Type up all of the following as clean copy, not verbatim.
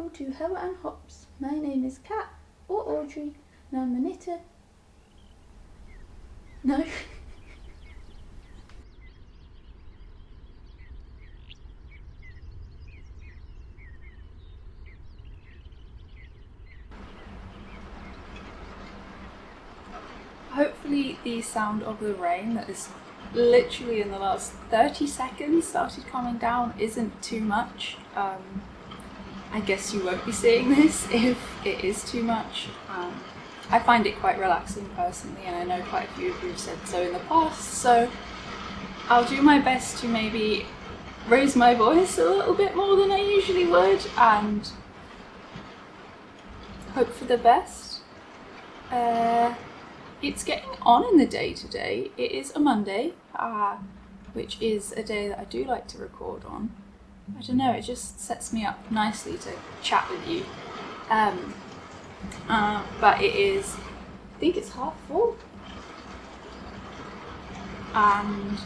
welcome to Hello and Hops. My name is Kat, or Audrey, and I'm a knitter. No. Hopefully the sound of the rain that is literally in the last 30 seconds started coming down isn't too much. I guess you won't be seeing this if it is too much. I find it quite relaxing personally, and I know quite a few of you have said so in the past, so I'll do my best to maybe raise my voice a little bit more than I usually would and hope for the best. It's getting on in the day today. It is a Monday, which is a day that I do like to record on. I don't know, it just sets me up nicely to chat with you. But it is, I think it's 4:30. And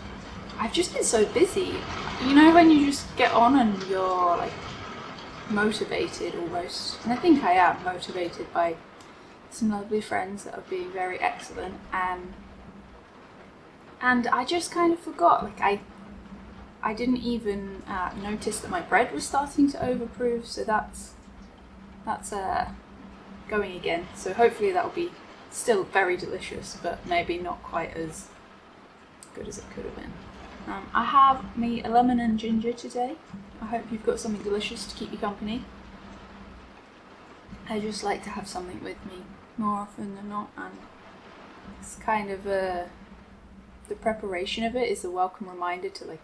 I've just been so busy. You know when you just get on and you're like motivated almost, and I think I am motivated by some lovely friends that are being very excellent, and I just kind of forgot, like I didn't even notice that my bread was starting to overproof, so that's going again, so hopefully that'll be still very delicious, but maybe not quite as good as it could have been. I have me a lemon and ginger today. I hope you've got something delicious to keep you company. I just like to have something with me more often than not, and it's kind of the preparation of it is a welcome reminder to like,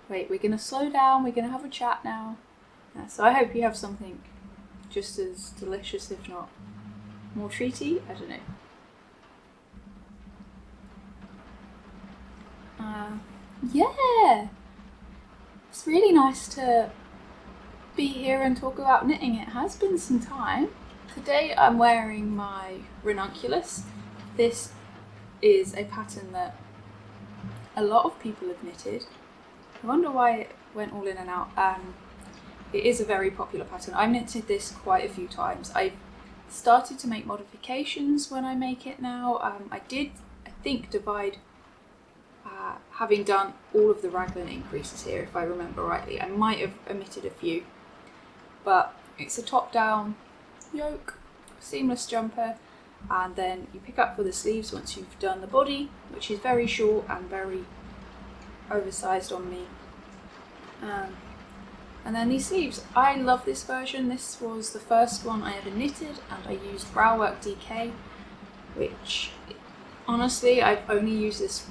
wait, we're gonna slow down, we're gonna have a chat now. So I hope you have something just as delicious, if not more treaty. I don't know. Yeah, it's really nice to be here and talk about knitting. It has been some time. Today I'm wearing my ranunculus. This is a pattern that a lot of people have knitted. I wonder why it went all in and out. It is a very popular pattern. I've knitted this quite a few times. I've started to make modifications when I make it now. I think, divide, having done all of the raglan increases here, if I remember rightly. I might have omitted a few, but it's a top-down yoke, seamless jumper, and then you pick up for the sleeves once you've done the body, which is very short and very oversized on me. And then these sleeves, I love this version. This was the first one I ever knitted, and I used Browwork DK, which honestly I've only used this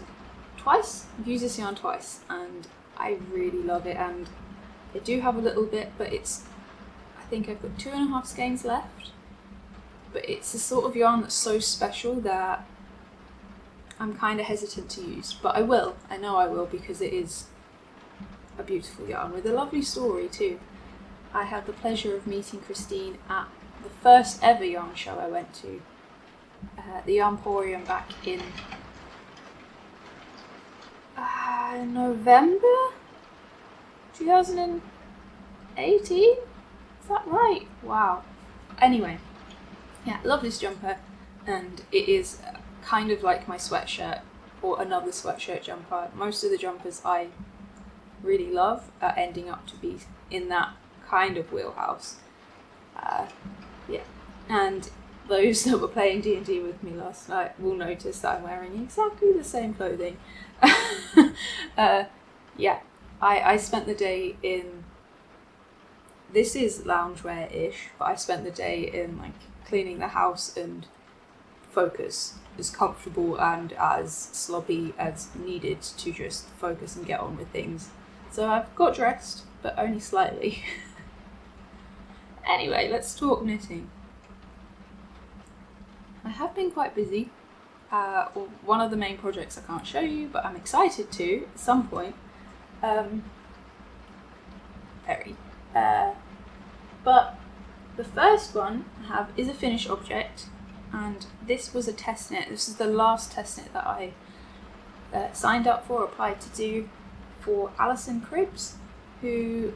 twice. I've used this yarn twice and I really love it, and I do have a little bit, but I think I've got 2.5 skeins left, but it's the sort of yarn that's so special that I'm kind of hesitant to use, but I know I will, because it is a beautiful yarn with a lovely story too. I had the pleasure of meeting Christine at the first ever yarn show I went to, the Yarnporium, back in November 2018? Is that right? Wow. Anyway, yeah, love this jumper, and it is kind of like my sweatshirt or another sweatshirt jumper. Most of the jumpers I really love are ending up to be in that kind of wheelhouse. Yeah, and those that were playing D&D with me last night will notice that I'm wearing exactly the same clothing. Yeah, I spent the day in, this is loungewear-ish, but I spent the day in like cleaning the house and focus, as comfortable and as sloppy as needed to just focus and get on with things. So I've got dressed, but only slightly. Anyway, let's talk knitting. I have been quite busy. One of the main projects I can't show you, but I'm excited to at some point. But the first one I have is a finished object, and this was a test knit. This is the last test knit that I applied to do for Alison Cribbs, who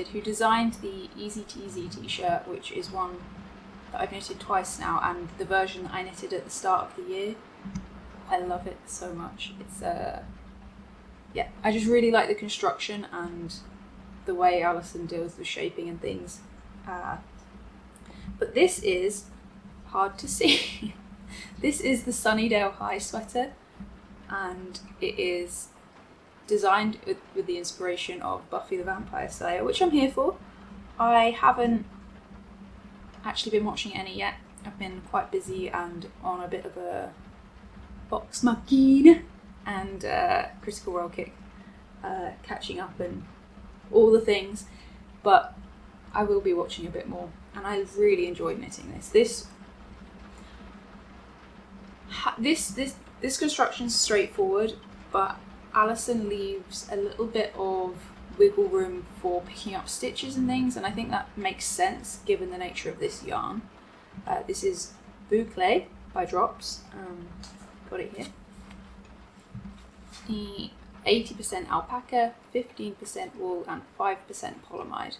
who designed the Easy Teasy t-shirt, which is one that I've knitted twice now, and the version that I knitted at the start of the year. I love it so much. It's yeah, I just really like the construction and the way Alison deals with shaping and things. But this is hard to see. This is the Sunnydale High sweater, and it is designed with the inspiration of Buffy the Vampire Slayer, which I'm here for. I haven't actually been watching any yet. I've been quite busy and on a bit of a box machine and Critical Role kick, catching up and all the things, but I will be watching a bit more, and I really enjoyed knitting this. This construction's straightforward, but Alison leaves a little bit of wiggle room for picking up stitches and things, and I think that makes sense given the nature of this yarn. This is Boucle by Drops. Got it here. The 80% alpaca, 15% wool, and 5% polyamide.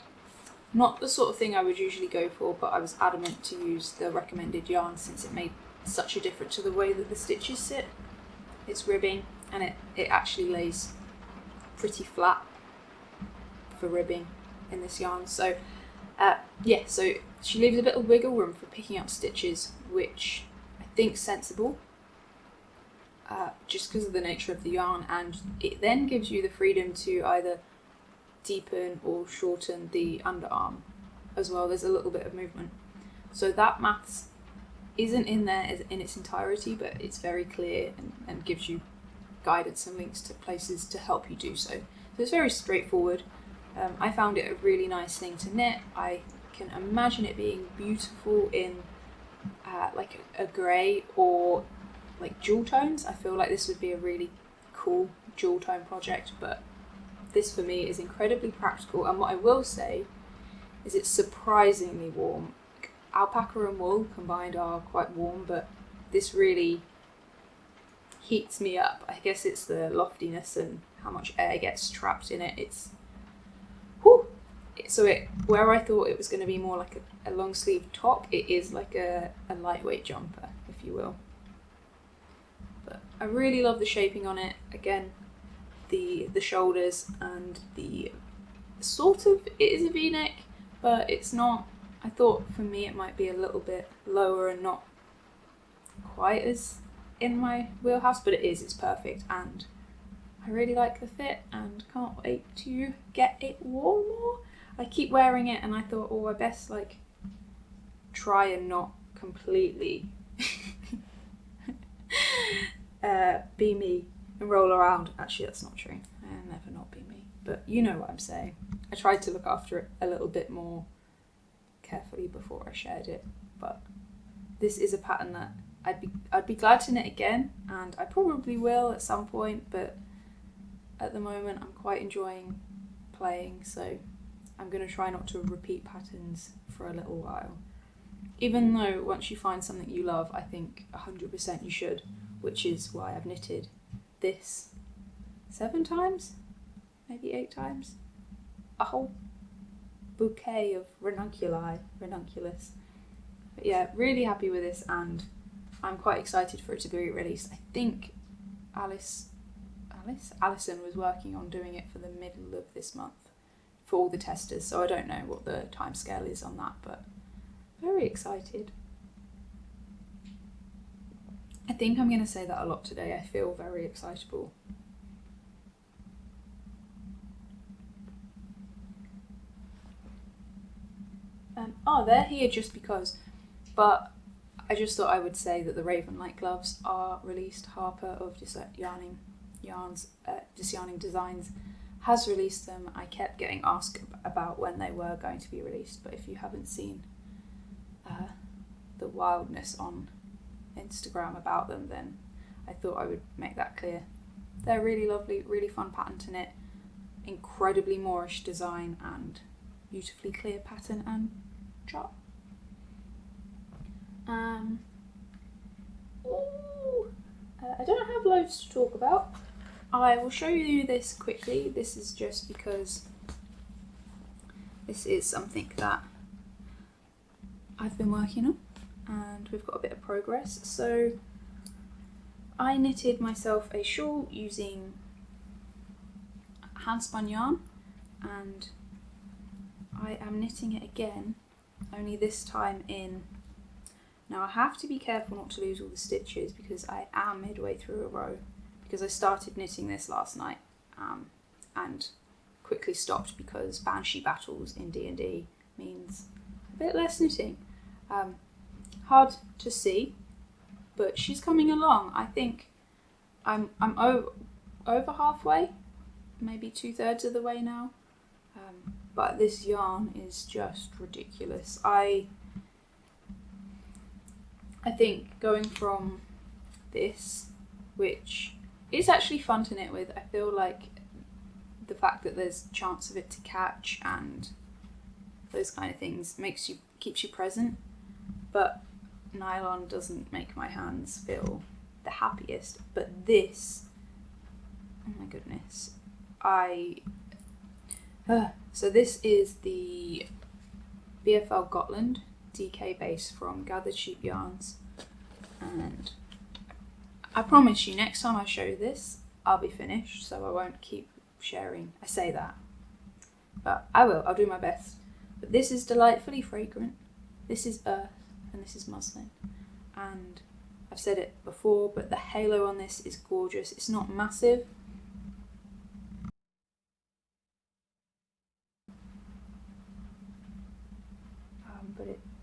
Not the sort of thing I would usually go for, but I was adamant to use the recommended yarn since it made such a difference to the way that the stitches sit. It's ribbing, and it actually lays pretty flat for ribbing in this yarn. So yeah, so she leaves a bit of wiggle room for picking up stitches, which I think's sensible, just because of the nature of the yarn, and it then gives you the freedom to either deepen or shorten the underarm as well. There's a little bit of movement, so that maths isn't in there in its entirety, but it's very clear and gives you guidance and links to places to help you do so. So it's very straightforward. I found it a really nice thing to knit. I can imagine it being beautiful in like a grey or like jewel tones. I feel like this would be a really cool jewel tone project, but this for me is incredibly practical, and what I will say is it's surprisingly warm. Alpaca and wool combined are quite warm, but this really heats me up. I guess it's the loftiness and how much air gets trapped in it. It's whew. So where I thought it was going to be more like a long sleeve top, it is like a lightweight jumper, if you will. But I really love the shaping on it. Again, the shoulders and the sort of, it is a v-neck, but it's not. I thought for me it might be a little bit lower and not quite as in my wheelhouse, but it is. It's perfect, and I really like the fit and can't wait to get it worn more. I keep wearing it and I thought, oh, I best like try and not completely be me and roll around. Actually, that's not true. I'll never not be me, but you know what I'm saying. I tried to look after it a little bit more carefully before I shared it, but this is a pattern that I'd be glad to knit again, and I probably will at some point, but at the moment I'm quite enjoying playing, so I'm going to try not to repeat patterns for a little while. Even though once you find something you love, I think 100% you should, which is why I've knitted this 7 times, maybe 8 times, a whole bouquet of ranunculus. But yeah, really happy with this, and I'm quite excited for it to be released. I think Alison was working on doing it for the middle of this month for all the testers, so I don't know what the timescale is on that, but very excited. I think I'm going to say that a lot today. I feel very excitable. They're here just because, but I just thought I would say that the Raven Light gloves are released. Harper of Disyarning Designs has released them. I kept getting asked about when they were going to be released, but if you haven't seen the wildness on Instagram about them, then I thought I would make that clear. They're really lovely, really fun pattern to knit, incredibly Moorish design and beautifully clear pattern and chart. I don't have loads to talk about. I will show you this quickly. This is just because This is something that I've been working on and we've got a bit of progress. So I knitted myself a shawl using Handspun yarn, and I am knitting it again, only this time in. Now I have to be careful not to lose all the stitches because I am midway through a row, because I started knitting this last night and quickly stopped because Banshee battles in D&D means a bit less knitting. Hard to see, but she's coming along. I think I'm over halfway, maybe 2/3 of the way now. But this yarn is just ridiculous. I think going from this, which is actually fun to knit with, I feel like the fact that there's chance of it to catch and those kind of things keeps you present, but nylon doesn't make my hands feel the happiest. But this, oh my goodness, so this is the BFL Gotland DK base from Gathered Sheep Yarns, and I promise you next time I show this I'll be finished, so I won't keep sharing. I say that, but I'll do my best. But this is delightfully fragrant, this is earth, and this is muslin, and I've said it before, but the halo on this is gorgeous. It's not massive,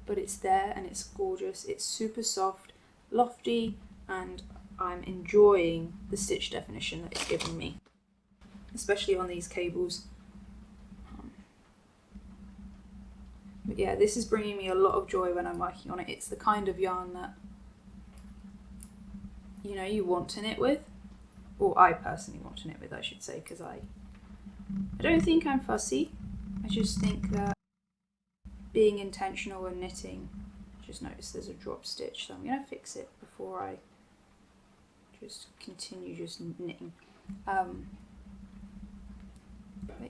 but it's there and it's gorgeous. It's super soft, lofty, and I'm enjoying the stitch definition that it's given me, especially on these cables. But yeah, this is bringing me a lot of joy when I'm working on it. It's the kind of yarn that, you know, you want to knit with, or I personally want to knit with, I should say, because I don't think I'm fussy. I just think that being intentional when knitting, I just noticed there's a drop stitch, so I'm going to fix it before I just continue just knitting. But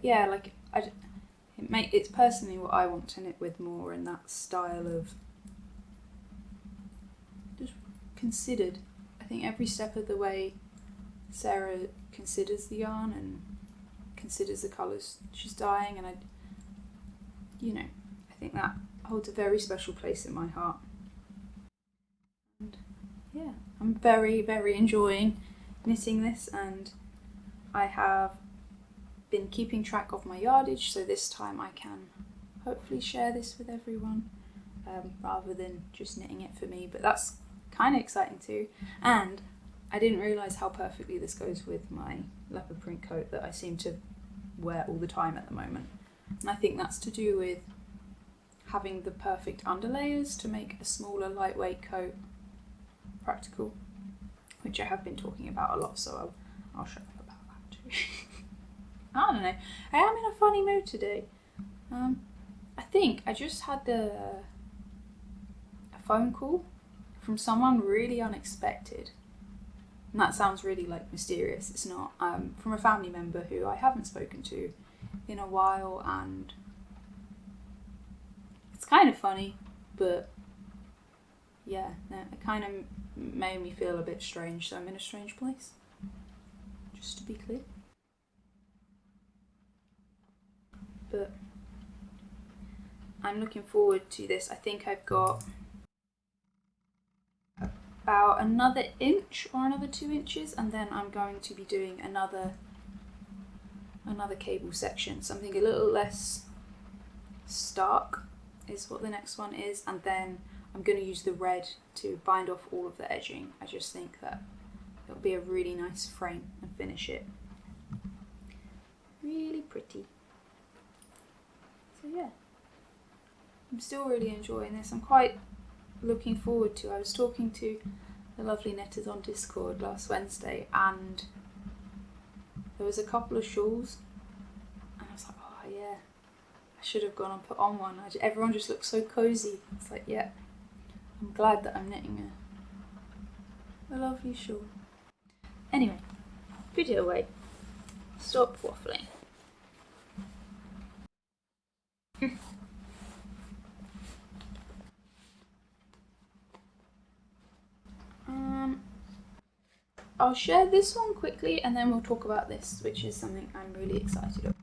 yeah, like it's personally what I want to knit with more, in that style of just considered. I think every step of the way Sarah considers the yarn and considers the colours she's dyeing, and I think that holds a very special place in my heart. And yeah, I'm very, very enjoying knitting this, and I have been keeping track of my yardage, so this time I can hopefully share this with everyone rather than just knitting it for me. But that's kind of exciting too, and I didn't realise how perfectly this goes with my leopard print coat that I seem to wear all the time at the moment, and I think that's to do with having the perfect underlayers to make a smaller, lightweight coat practical, which I have been talking about a lot, so I'll shut up about that too. I don't know, I am in a funny mood today. I think I just had a phone call from someone really unexpected, and that sounds really like mysterious. It's not. From a family member who I haven't spoken to in a while, and it's kind of funny, but yeah, it kind of made me feel a bit strange, so I'm in a strange place, just to be clear. But I'm looking forward to this. I think I've got about another inch or another 2 inches, and then I'm going to be doing another cable section, something a little less stark is what the next one is, and then I'm going to use the red to bind off all of the edging. I just think that it'll be a really nice frame and finish it really pretty. So yeah, I'm still really enjoying this. I'm quite looking forward to. I was talking to the lovely knitters on Discord last Wednesday, and there was a couple of shawls, and I was like, oh yeah, I should have gone and put on one. Everyone just looks so cozy. It's like, yeah, I'm glad that I'm knitting a lovely shawl. Anyway, put it away. Stop waffling. I'll share this one quickly and then we'll talk about this, which is something I'm really excited about.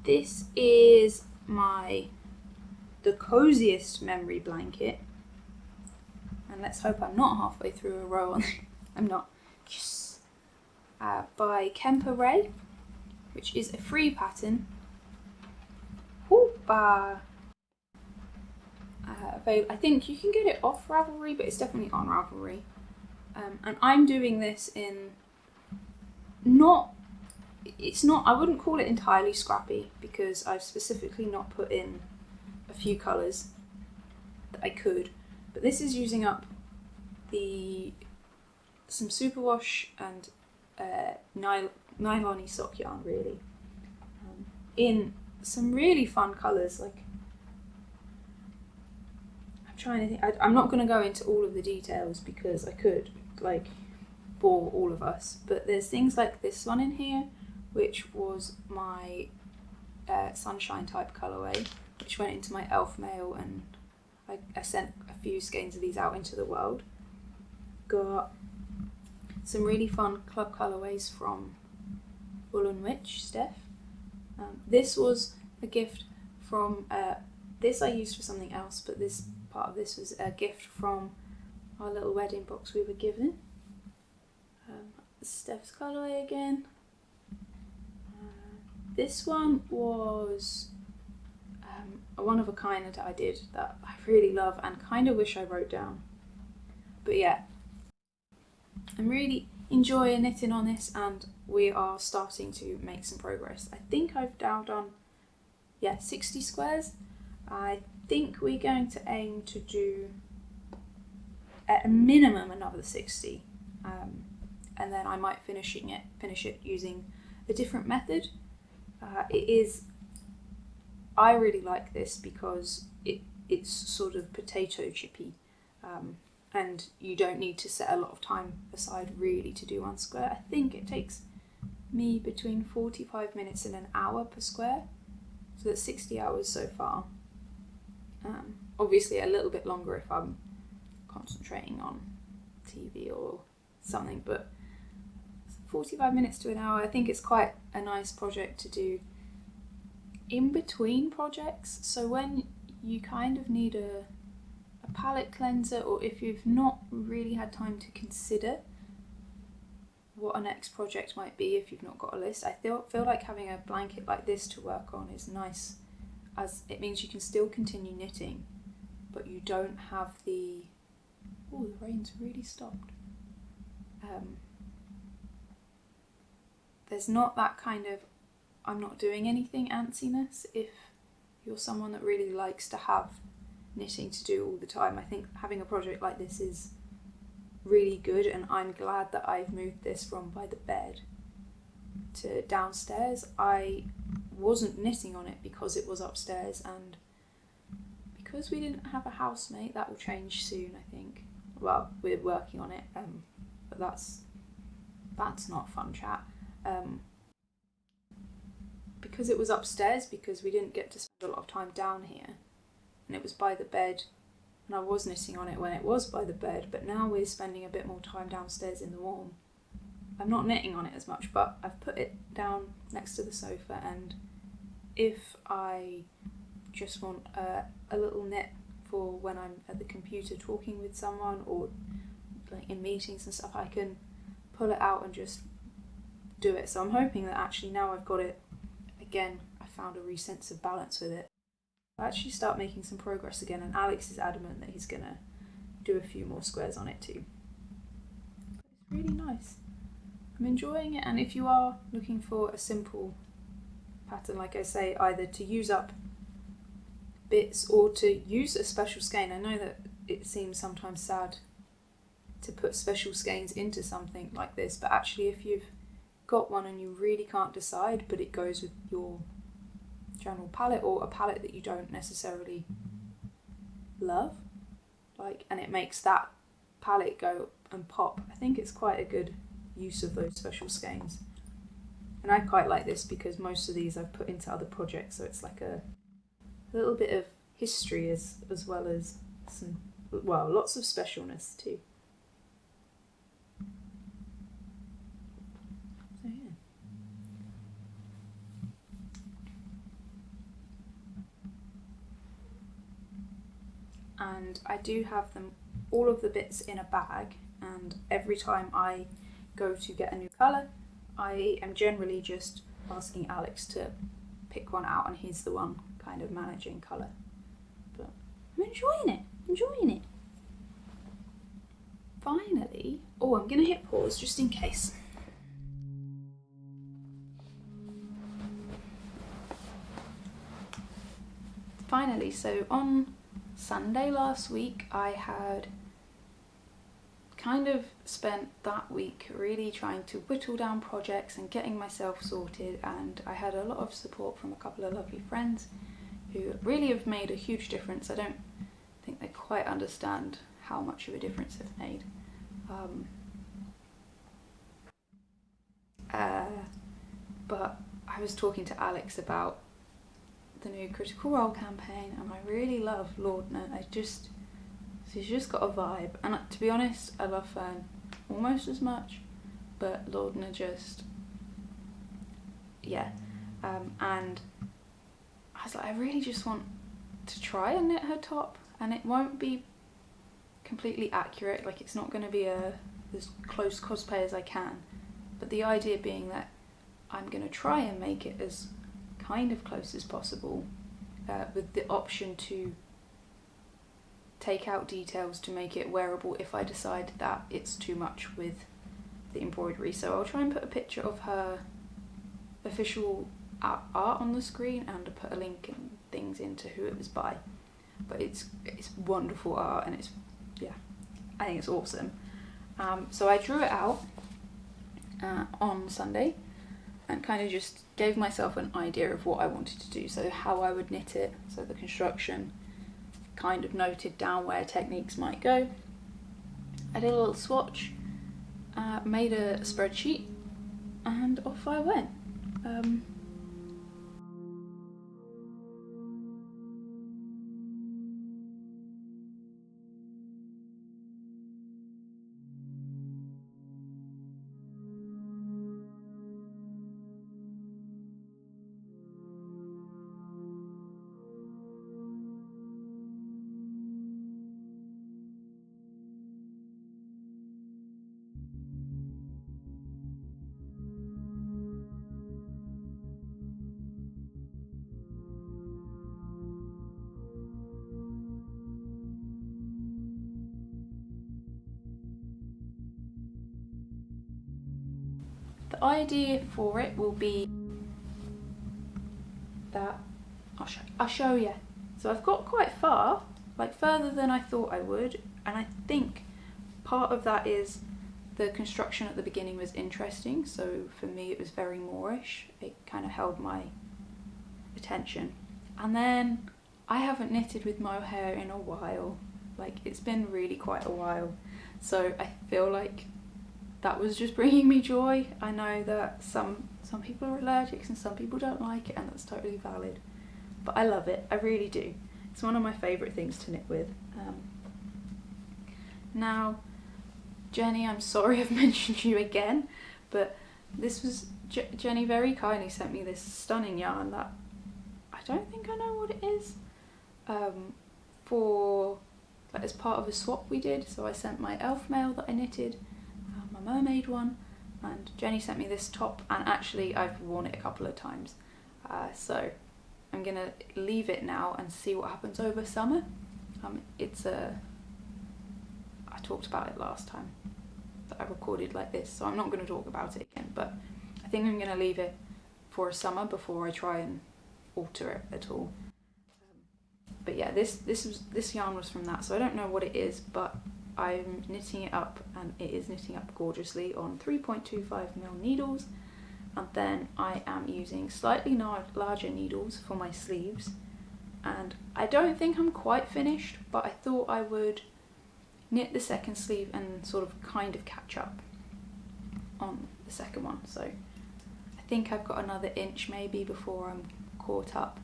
This is the coziest memory blanket. And let's hope I'm not halfway through a row on it. I'm not. Yes. By Kemper Ray, which is a free pattern. Hoopa! I think you can get it off Ravelry, but it's definitely on Ravelry. And I'm doing this in I wouldn't call it entirely scrappy because I've specifically not put in a few colours that I could, but this is using up some superwash and nylon-y sock yarn really, in some really fun colours. Like, I'm trying to think, I'm not going to go into all of the details because I could bore all of us, but there's things like this one in here, which was my sunshine type colourway, which went into my elf mail, and I sent a few skeins of these out into the world. Got some really fun club colourways from Woolen Witch, Steph. This was a gift from, this I used for something else, but this part of this was a gift from our little wedding box we were given. Steph's colourway again. This one was a one of a kind that I did that I really love and kind of wish I wrote down. But yeah, I'm really enjoying knitting on this and we are starting to make some progress. I think I've now done 60 squares. I think we're going to aim to do at a minimum another 60, and then I might finish it using a different method. I really like this because it's sort of potato chippy, and you don't need to set a lot of time aside really to do one square. I think it takes me between 45 minutes and an hour per square, so that's 60 hours so far. Obviously a little bit longer if I'm concentrating on TV or something, but 45 minutes to an hour. I think it's quite a nice project to do in between projects. So when you kind of need a palette cleanser, or if you've not really had time to consider what a next project might be, if you've not got a list, I feel like having a blanket like this to work on is nice, as it means you can still continue knitting, but you don't have the rain's really stopped. There's not that kind of I'm not doing anything antsiness if you're someone that really likes to have knitting to do all the time. I think having a project like this is really good, and I'm glad that I've moved this from by the bed to downstairs. I wasn't knitting on it because it was upstairs, and because we didn't have a housemate. That will change soon, I think. Well, we're working on it, but that's not fun chat. Because it was upstairs, because we didn't get to spend a lot of time down here, and it was by the bed, and I was knitting on it when it was by the bed, but now we're spending a bit more time downstairs in the warm. I'm not knitting on it as much, but I've put it down next to the sofa, and if I just want a little knit for when I'm at the computer talking with someone, or like in meetings and stuff, I can pull it out and just do it. So I'm hoping that actually now I've got it again, I found a sense of balance with it. I'll actually start making some progress again, and Alex is adamant that he's gonna do a few more squares on it too. But it's really nice. I'm enjoying it, and if you are looking for a simple pattern, like I say, either to use up bits or to use a special skein. I know that it seems sometimes sad to put special skeins into something like this, but actually if you've got one and you really can't decide, but it goes with your general palette, or a palette that you don't necessarily love, and it makes that palette go and pop, I think it's quite a good use of those special skeins. And I quite like this because most of these I've put into other projects, so it's like a little bit of history as well as some, well, lots of specialness too. So yeah. And I do have them, all of the bits in a bag, and every time I go to get a new colour, I am generally just asking Alex to pick one out, and he's the one kind of managing colour. But I'm enjoying it. Finally, oh, I'm going to hit pause just in case. Finally, so on Sunday last week, I had kind of spent that week really trying to whittle down projects and getting myself sorted, and I had a lot of support from a couple of lovely friends who really have made a huge difference. I don't think they quite understand how much of a difference they've made. But I was talking to Alex about the new Critical Role campaign, and I really love Laudna. She's just got a vibe, and to be honest, I love Fern almost as much, but Laudna just, yeah. And I was like, I really just want to try and knit her top, and it won't be completely accurate, like it's not going to be as close cosplay as I can, but the idea being that I'm going to try and make it as kind of close as possible, with the option to take out details to make it wearable if I decide that it's too much with the embroidery. So I'll try and put a picture of her official art on the screen, and put a link and things into who it was by. But it's wonderful art, and it's, yeah, I think it's awesome. So I drew it out on Sunday and kind of just gave myself an idea of what I wanted to do, so how I would knit it, so the construction, kind of noted down where techniques might go. I did a little swatch, made a spreadsheet, and off I went. The idea for it will be that, I'll show you. So I've got quite far, like further than I thought I would, and I think part of that is the construction at the beginning was interesting, so for me it was very Moorish. It kind of held my attention. And then I haven't knitted with mohair in a while, like it's been really quite a while, so I feel like that was just bringing me joy. I know that some people are allergic and some people don't like it, and that's totally valid, but I love it, I really do. It's one of my favourite things to knit with. Now, Jenny, I'm sorry I've mentioned you again, but this was, Jenny very kindly sent me this stunning yarn that I don't think I know what it is, for, like, as part of a swap we did. So I sent my elf mail that I knitted, my mermaid one, and Jenny sent me this top, and actually I've worn it a couple of times, so I'm gonna leave it now and see what happens over summer. I talked about it last time that I recorded like this, so I'm not going to talk about it again, but I think I'm going to leave it for a summer before I try and alter it at all. But yeah, this yarn was from that, so I don't know what it is, but I'm knitting it up, and it is knitting up gorgeously on 3.25mm needles, and then I am using slightly larger needles for my sleeves, and I don't think I'm quite finished, but I thought I would knit the second sleeve and sort of kind of catch up on the second one. So I think I've got another inch maybe before I'm caught up.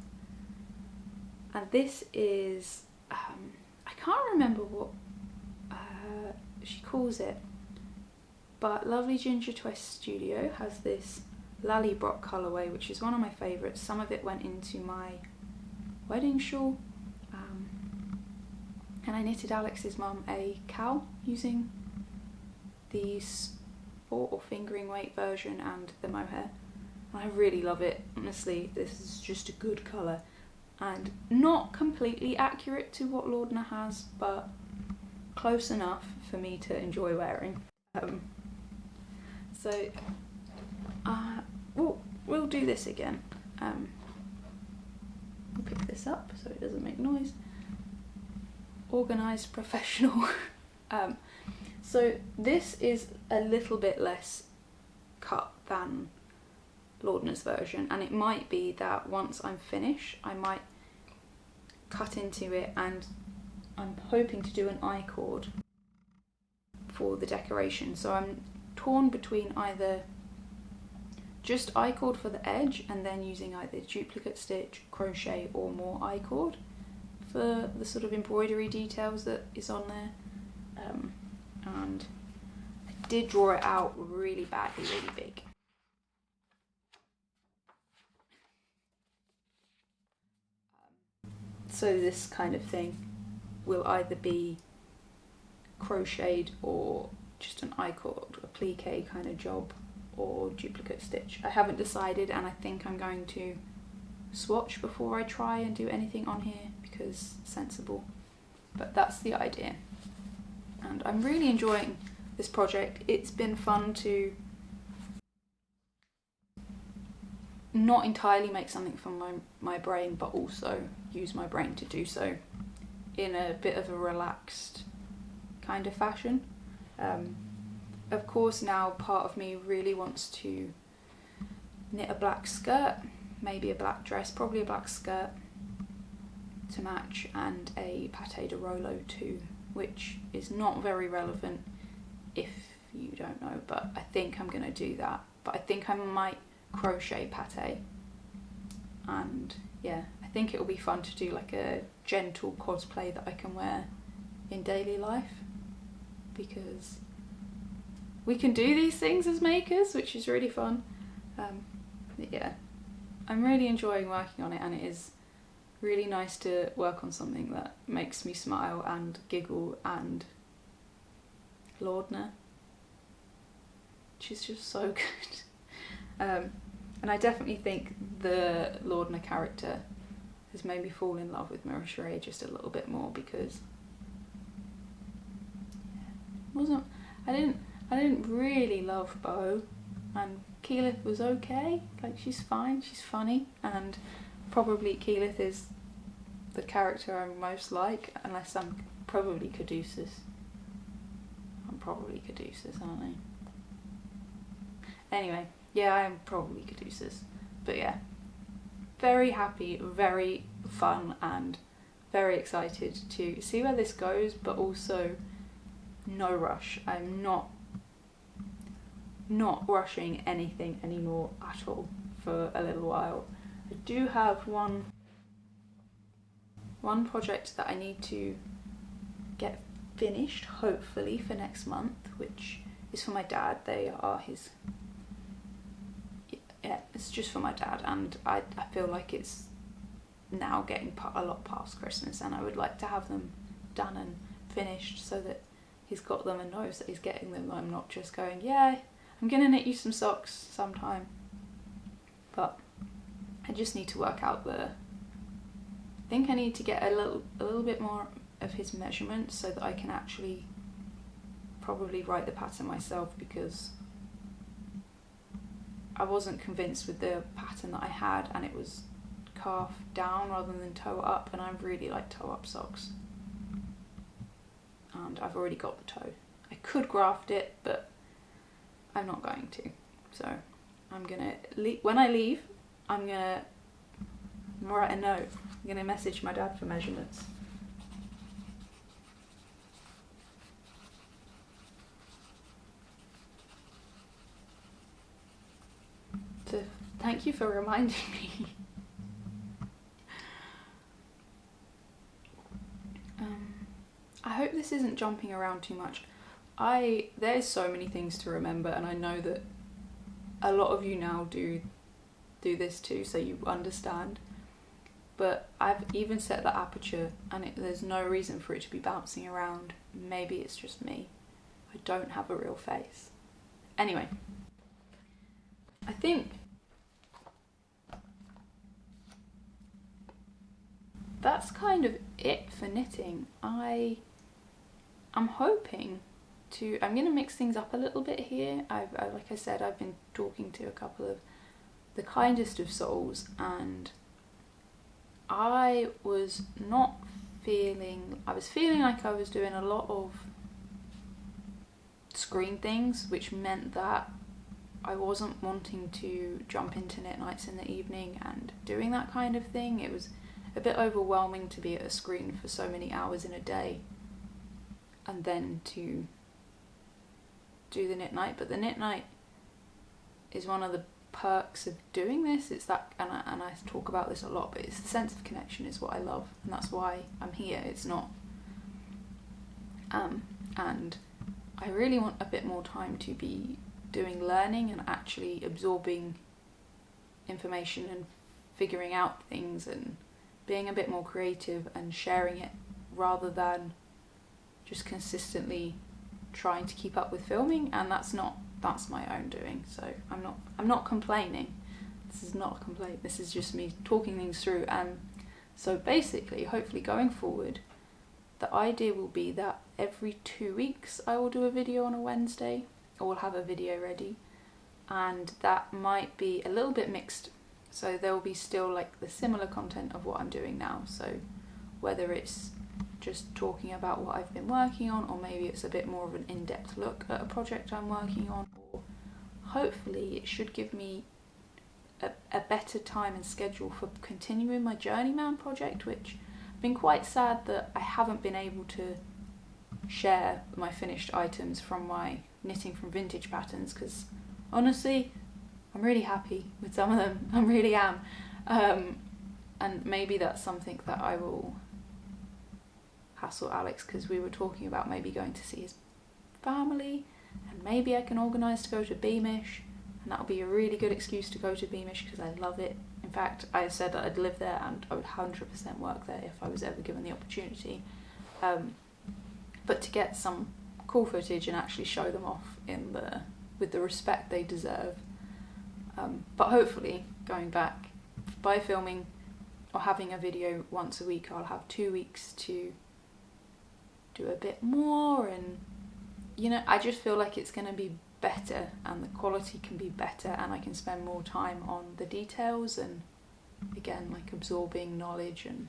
And this is, I can't remember what she calls it, but Lovely Ginger Twist Studio has this Lallybrock colourway, which is one of my favourites. Some of it went into my wedding shawl, and I knitted Alex's mum a cowl using the sport or fingering weight version and the mohair. I really love it. Honestly, this is just a good colour and not completely accurate to what Laudna has, but close enough for me to enjoy wearing. So we'll do this again. We'll pick this up so it doesn't make noise. Organised, professional. So this is a little bit less cut than Laudna's version, and it might be that once I'm finished I might cut into it, and I'm hoping to do an I-cord for the decoration. So I'm torn between either just I-cord for the edge and then using either duplicate stitch, crochet, or more I-cord for the sort of embroidery details that is on there. And I did draw it out really badly, really big. So this kind of thing will either be crocheted or just an I-cord, a plique kind of job, or duplicate stitch. I haven't decided, and I think I'm going to swatch before I try and do anything on here because sensible. But that's the idea. And I'm really enjoying this project. It's been fun to not entirely make something from my brain, but also use my brain to do so in a bit of a relaxed kind of fashion. Of course, now part of me really wants to knit a black skirt, maybe a black dress, probably a black skirt to match, and a pâté de Rollo too, which is not very relevant if you don't know, but I think I'm going to do that. But I think I might crochet pâté, and yeah, I think it will be fun to do like a gentle cosplay that I can wear in daily life, because we can do these things as makers, which is really fun. Yeah, I'm really enjoying working on it, and it is really nice to work on something that makes me smile and giggle. And Laudna, she's just so good. And I definitely think the Laudna character has made me fall in love with Marie just a little bit more, because I didn't really love Beau, and Keyleth was okay. Like, she's fine, she's funny, and probably Keyleth is the character I'm most like, unless I'm probably Caduceus. I'm probably Caduceus, aren't I? Anyway, yeah, I am probably Caduceus. But yeah, very happy, very fun, and very excited to see where this goes, but also no rush. I'm not rushing anything anymore at all for a little while. I do have one project that I need to get finished, hopefully for next month, which is for my dad. They are his, yeah, it's just for my dad, and I feel like it's now getting a lot past Christmas, and I would like to have them done and finished so that he's got them and knows that he's getting them. I'm not just going, yeah, I'm gonna knit you some socks sometime. But I just need to work out I think I need to get a little bit more of his measurements so that I can actually probably write the pattern myself, because I wasn't convinced with the pattern that I had, and it was calf down rather than toe up, and I really like toe up socks. And I've already got the toe. I could graft it, but I'm not going to. So I'm gonna when I leave, I'm gonna write a note. I'm gonna message my dad for measurements. thank you for reminding me. I hope this isn't jumping around too much. There's so many things to remember, and I know that a lot of you now do this too, so you understand. But I've even set the aperture, and there's no reason for it to be bouncing around. Maybe it's just me. I don't have a real face. Anyway, I think that's kind of it for knitting. I'm hoping to, I'm going to mix things up a little bit here. Like I said, I've been talking to a couple of the kindest of souls, and I was feeling like I was doing a lot of screen things, which meant that I wasn't wanting to jump into knit nights in the evening and doing that kind of thing. It was a bit overwhelming to be at a screen for so many hours in a day and then to do the knit night. But the knit night is one of the perks of doing this. It's that, and I talk about this a lot, but it's the sense of connection is what I love, and that's why I'm here. It's not and I really want a bit more time to be doing learning and actually absorbing information and figuring out things and being a bit more creative and sharing it, rather than just consistently trying to keep up with filming. And that's my own doing, so I'm not complaining. This is not a complaint, this is just me talking things through. And so basically, hopefully going forward, the idea will be that every 2 weeks I will do a video on a Wednesday, or will have a video ready, and that might be a little bit mixed. So there will be still like the similar content of what I'm doing now, so whether it's just talking about what I've been working on, or maybe it's a bit more of an in-depth look at a project I'm working on, or hopefully it should give me a better time and schedule for continuing my Journeyman project, which I've been quite sad that I haven't been able to share my finished items from my knitting from vintage patterns, because honestly I'm really happy with some of them. I really am. And maybe that's something that I will hassle Alex, because we were talking about maybe going to see his family, and maybe I can organise to go to Beamish, and that'll be a really good excuse to go to Beamish because I love it. In fact, I said that I'd live there and I would 100% work there if I was ever given the opportunity. But to get some cool footage and actually show them off with the respect they deserve. But hopefully, going back, by filming or having a video once a week, I'll have 2 weeks to do a bit more, and you know, I just feel like it's going to be better, and the quality can be better, and I can spend more time on the details, and again, like absorbing knowledge, and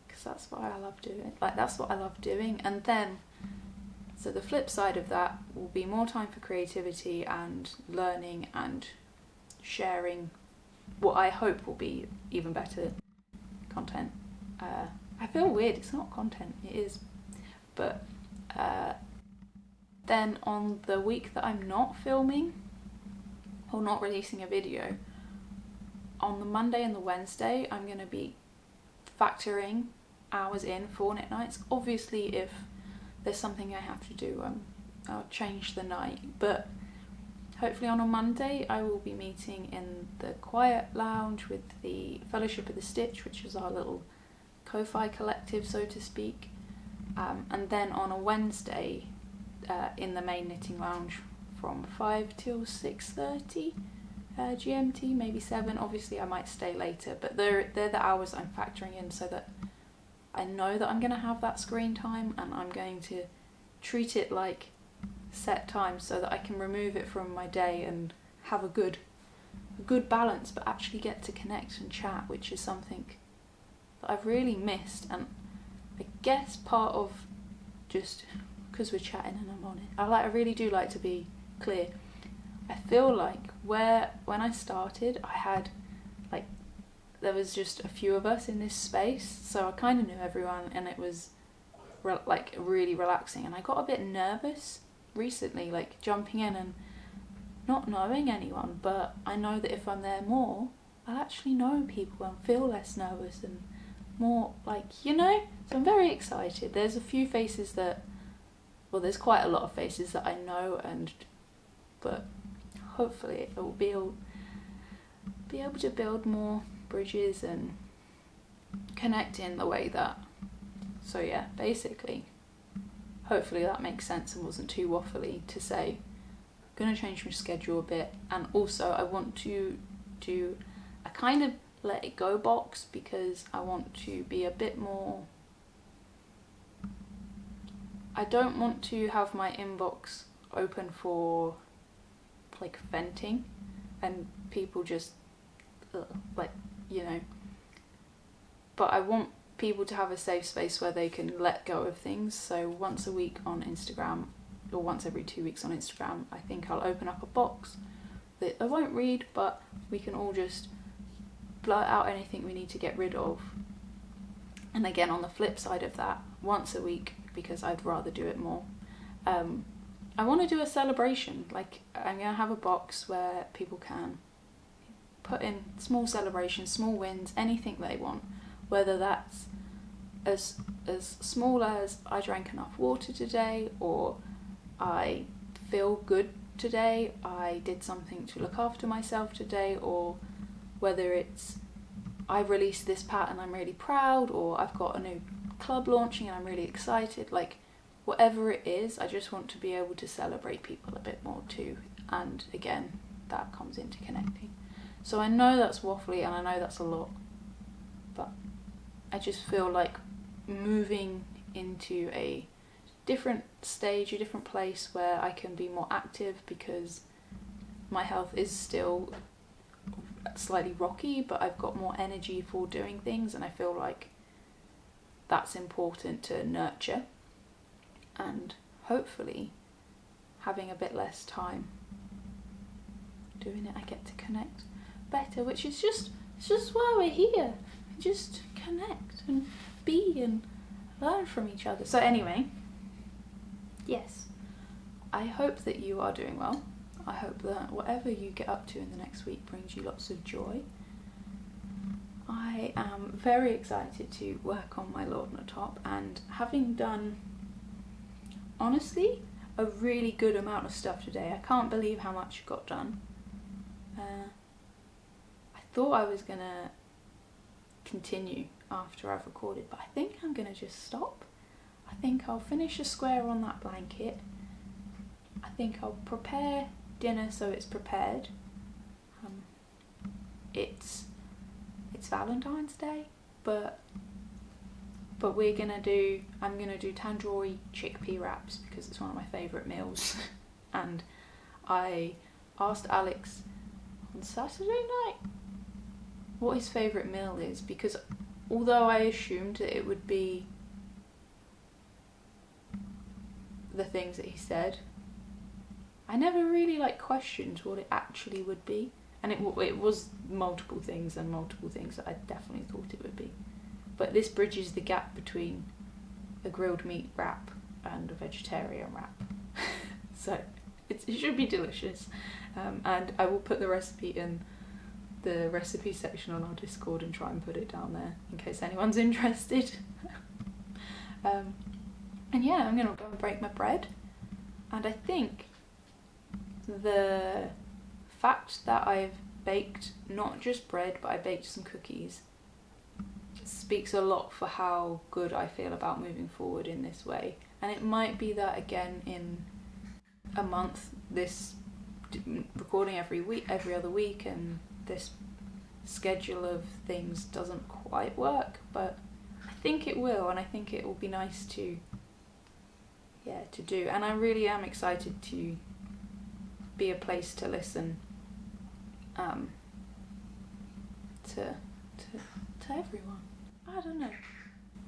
because that's what I love doing. Like, that's what I love doing. And then, so the flip side of that will be more time for creativity and learning and sharing what I hope will be even better content. I feel weird, it's not content, it is. But then on the week that I'm not filming or not releasing a video, on the Monday and the Wednesday I'm going to be factoring hours in for knit nights. Obviously if there's something I have to do, I'll change the night, but hopefully on a Monday I will be meeting in the Quiet Lounge with the Fellowship of the Stitch, which is our little Ko-Fi collective, so to speak, and then on a Wednesday in the main knitting lounge from 5 till 6:30 GMT, maybe 7. Obviously I might stay later, but they're the hours I'm factoring in so that I know that I'm going to have that screen time, and I'm going to treat it like set time so that I can remove it from my day and have a good balance, but actually get to connect and chat, which is something that I've really missed. And I guess part of, just because we're chatting and I'm on it, I really do like to be clear. I feel like when I started, I had there was just a few of us in this space, so I kind of knew everyone, and it was really relaxing. And I got a bit nervous recently, like jumping in and not knowing anyone, but I know that if I'm there more, I'll actually know people and feel less nervous and more like, you know? So I'm very excited. There's a few faces that, well, there's quite a lot of faces that I know, but hopefully it will be able to build more bridges and connect in the way that, so yeah, basically, hopefully that makes sense and wasn't too waffly to say. I'm going to change my schedule a bit, and also I want to do a kind of let it go box, because I want to be a bit more, I don't want to have my inbox open for like venting and people just like, you know, but I want people to have a safe space where they can let go of things. So once a week on Instagram, or once every 2 weeks on Instagram, I think I'll open up a box that I won't read, but we can all just blurt out anything we need to get rid of. And again, on the flip side of that, once a week, because I'd rather do it more, I want to do a celebration. Like, I'm going to have a box where people can put in small celebrations, small wins, anything they want, whether that's as small as I drank enough water today, or I feel good today, I did something to look after myself today, or whether it's I released this pattern, I'm really proud, or I've got a new club launching and I'm really excited. Like, whatever it is, I just want to be able to celebrate people a bit more too. And again, that comes into connecting. So I know that's waffly and I know that's a lot, but I just feel like moving into a different stage, a different place where I can be more active, because my health is still slightly rocky, but I've got more energy for doing things, and I feel like that's important to nurture, and hopefully having a bit less time doing it, I get to connect better, which is just why we're here. Just connect and be and learn from each other. So anyway, yes, I hope that you are doing well. I hope that whatever you get up to in the next week brings you lots of joy. I am very excited to work on my Laudna top, and having done, honestly, a really good amount of stuff today. I can't believe how much got done. I thought I was going to continue after I've recorded, but I think I'm going to just stop. I think I'll finish a square on that blanket. I think I'll prepare dinner so it's prepared. It's Valentine's Day, but I'm gonna do tandoori chickpea wraps because it's one of my favourite meals. And I asked Alex on Saturday night what his favourite meal is, because although I assumed that it would be the things that he said, I never really questioned what it actually would be, and it was multiple things that I definitely thought it would be. But this bridges the gap between a grilled meat wrap and a vegetarian wrap. So it should be delicious, and I will put the recipe in the recipe section on our Discord and try and put it down there in case anyone's interested. And yeah, I'm gonna go and break my bread, and I think the fact that I've baked not just bread but I baked some cookies speaks a lot for how good I feel about moving forward in this way. And it might be that again in a month, this recording every other week and this schedule of things doesn't quite work, but I think it will, and I think it will be nice to do. And I really am excited to be a place to listen to everyone. I don't know.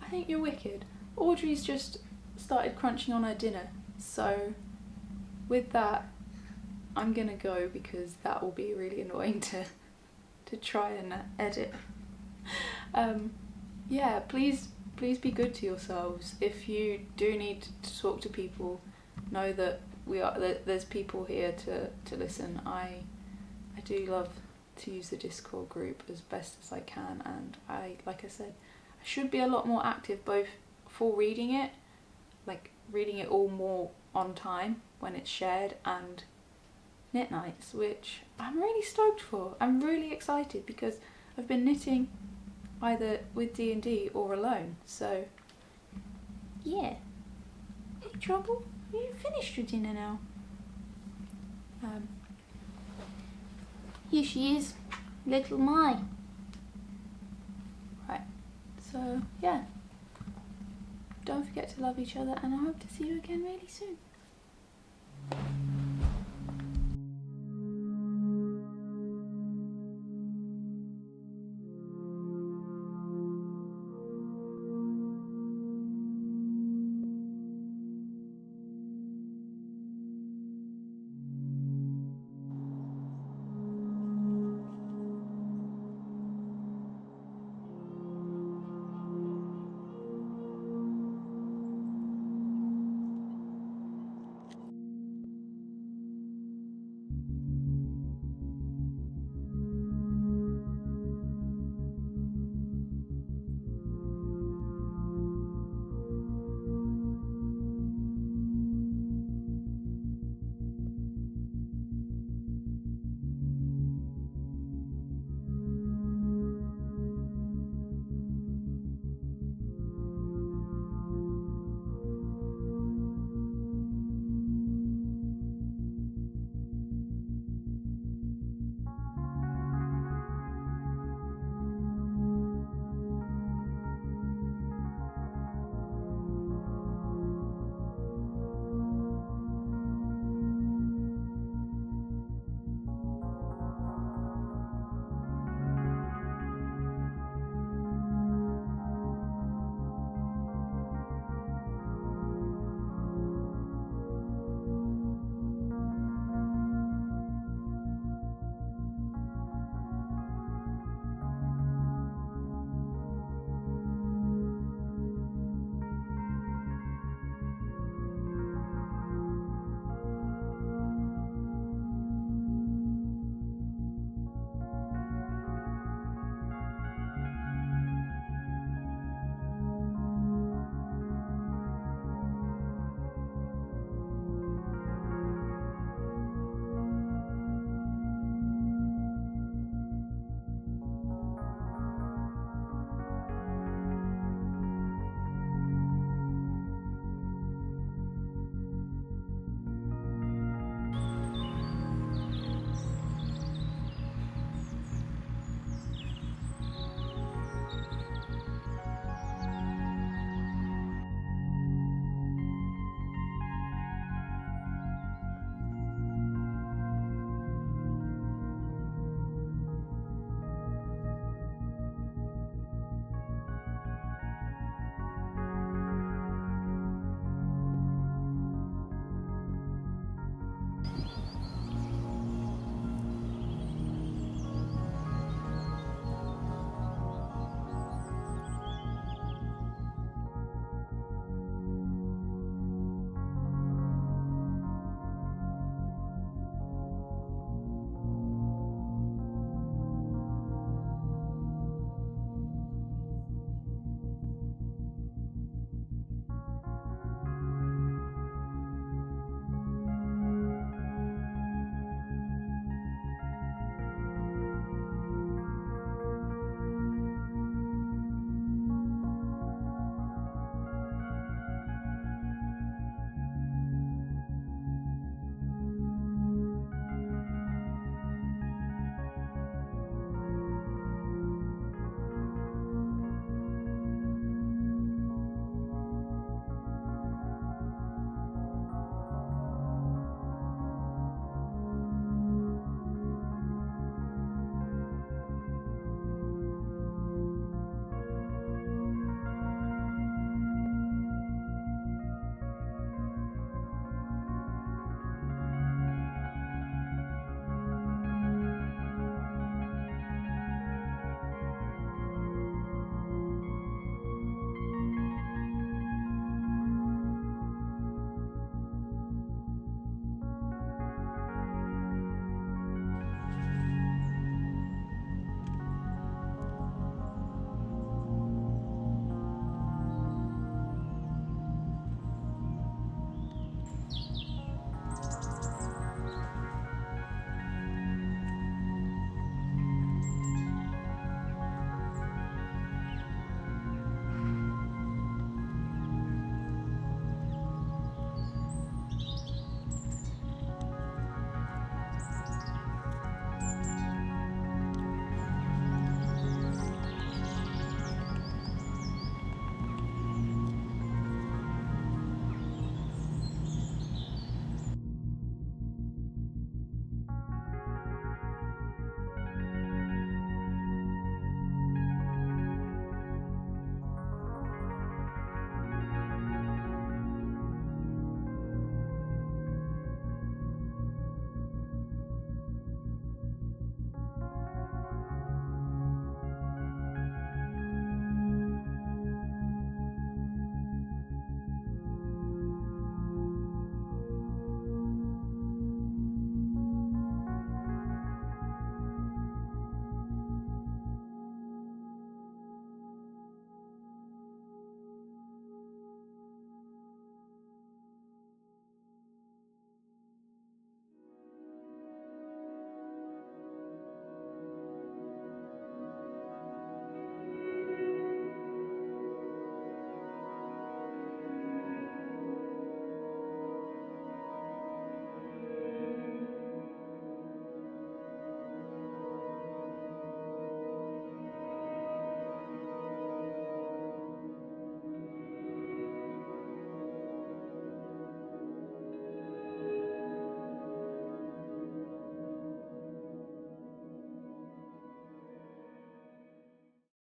I think you're wicked. Audrey's just started crunching on her dinner, so with that I'm gonna go because that will be really annoying to try and edit. Yeah, please be good to yourselves. If you do need to talk to people, know that there's people here to listen. I do love to use the Discord group as best as I can, and like I said, I should be a lot more active both for reading it, like reading it all more on time when it's shared, and knit nights, which I'm really stoked for. I'm really excited because I've been knitting either with D&D or alone, so yeah. Hey Trouble, you finished your dinner now? Here she is, little Mai. Right, so yeah. Don't forget to love each other, and I hope to see you again really soon.